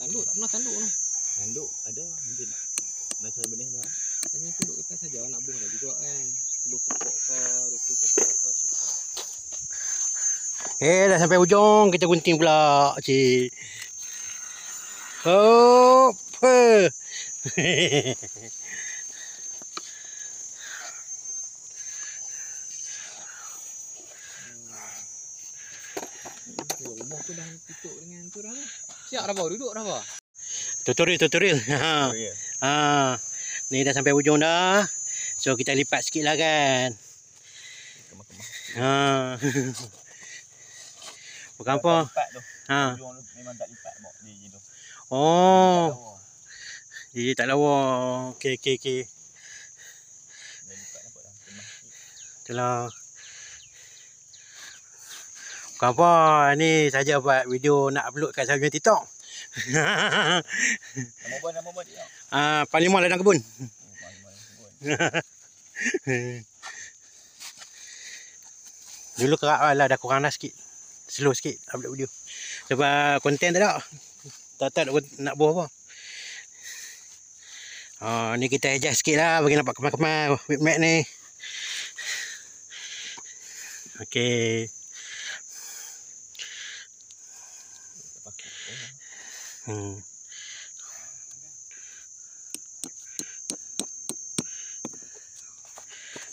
Tanduk tak pernah tanduk noh. Tanduk ada nanti nak cari benih dah. Kami tanduk kita saja nak buah dah juga kan. 10 pokok ke 20 pokok ke. Dah sampai ujung kita gunting pula, cik. Hop. Rumah tu dah tutup dengan tu dah. Siap dah duduk dah apa? Tutorial. Ni dah sampai ujung dah. So kita lipat sikit lah kan. Bukan apa. Lipat tu. Ujung tu memang tak lipat bawa dia je tu. Oh. Jadi tak lawa. Okey. Dah lipat dapat dah. Kemas sikit. Itulah. Bukan apa. Ni saja buat video nak upload kat saya punya TikTok. Nama buat dia. Panglima ladang kebun. Dulu kerap lah dah kurang dah sikit. Slow sikit upload video. Sebab konten tak ada. Tak nak buat apa. Ni kita adjust sikit lah bagi nampak kemal-kemal whip mat ni. Okey.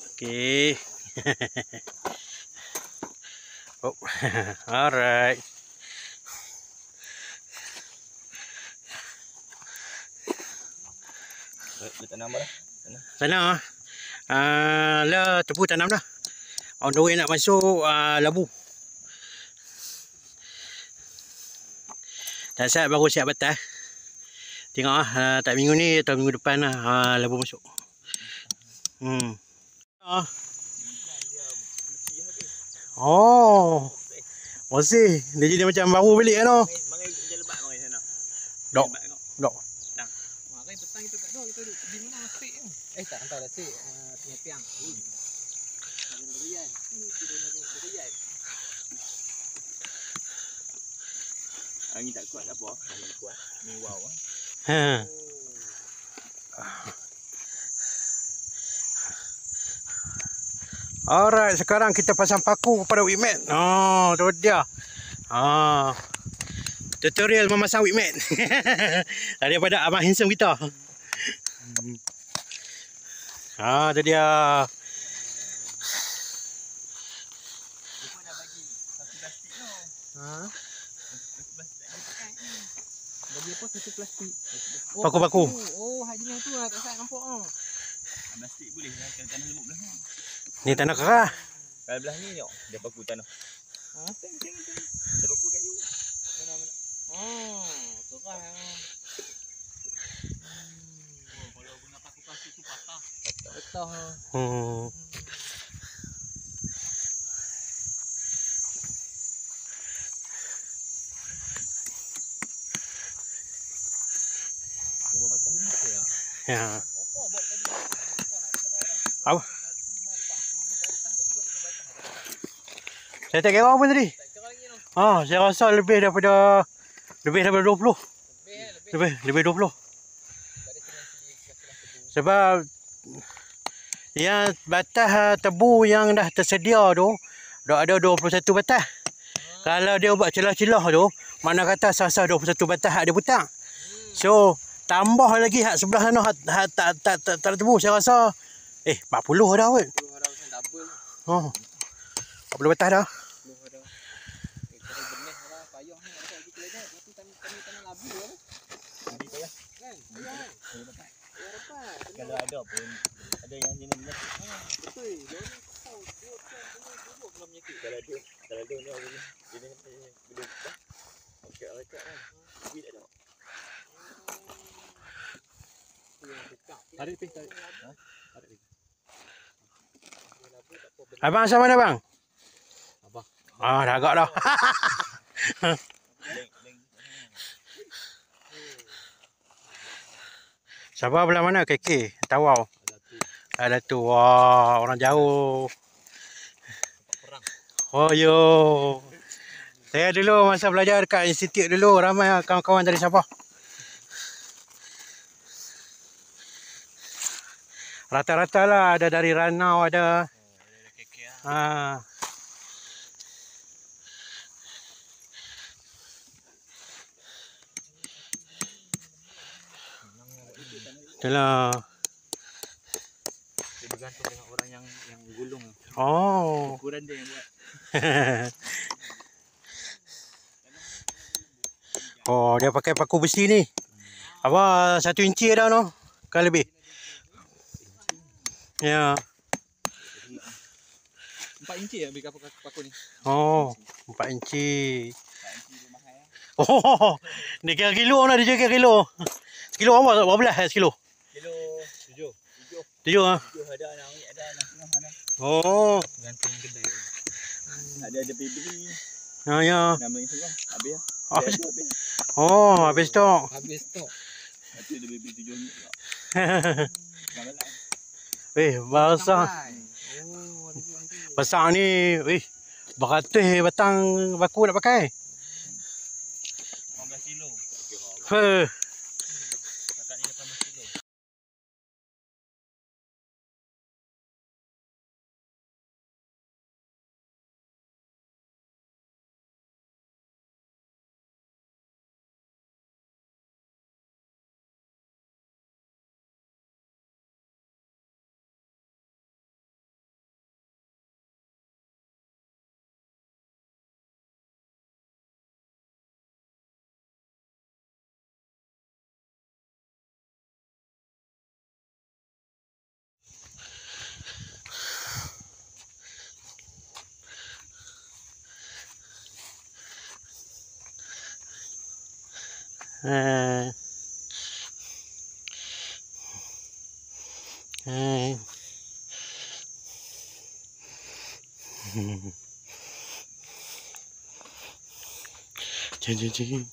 Okey. Oh. Alright. Tanam dah. Sana. Lah tepu tanam dah. On the way nak masuk labu. Tak siap baru siap batas. Tengok tak minggu ni atau minggu depan lah labu masuk. Oh. Masih. Dia jadi macam baru balik kan tu. Mangai je lebat mangai sana. Dok. Makai petang kita kat kita duduk di mana sik tu. Tak hantar dah sik tiang. Angin tak kuat apa? Angin kuat. Ni wow Alright, sekarang kita pasang paku kepada whip mat. Tu dia. Tutorial memasang whip mat. Daripada Abang Handsome kita. Tu dia. Lupa dah bagi satu plastik tu. Bagi apa satu plastik? Paku-paku. Hak jenis tu lah tak nampak Plastik boleh lah kalau tanah lemuk belah ni. Ni tanah kerah. Kalau belah ni tengok dia paku tanah. Tengok. Dia paku kayu. Kerah. Kalau guna paku plastik tu patah. Ya. Apa? Saya tak kira apa tadi. Saya rasa lebih daripada 20. Lebih 20. Sebab yang batas tebu yang dah tersedia tu dah ada 21 batas. Kalau dia buat celah-celah tu, mana kata sasar 21 batas hak dia putar. So tambah lagi hak sebelah sana hak tak tebu, saya rasa 40 dah kot. 40 batas dah. Kalau ada pun ada yang jenis belah. Betul. Kalau ada ni orang jenis boleh dah. Okey kan. Tapi tak ada. Tarik. Abang asal mana bang? Abang. Dah agak dah. Sabar belah mana? KK, Tawau. Ada tu. Wah, orang jauh. Oh yo. Saya dulu masa belajar dekat institut dulu ramai kawan-kawan dari Sabah. Rata-rata lah. Ada dari Ranau ada. Ada keke lah. Ha. Itulah. Dia bergantung dengan orang yang gulung. Oh. Ukuran dia yang buat. Oh, dia pakai paku besi ni. Apa 1 inci dah no? Kan lebih. Ya. 4 inci ya bagi paku ni. Oh, 4 inci. 4 inci dia mahal ya. Oh, ni kira kilo lah, dia kira kilo. Sekilo berapa belah sekilo? Kilo 7. 7 ah. 7 ada anak ambil ada anak tengah ada. Oh. Gantung kedai. Ada beli. Ya ya. Nama lagi tengah. Habis lah. Oh. Habis. Oh, habis stok. Habis stok. Nanti ada beli 7 ni pula. Gambalan. Basah. Oh, ada jual tu. Besar ni, beratus batang baku nak pakai. 15 kilo. Heh. Kakak ni 18 kilo. Cing.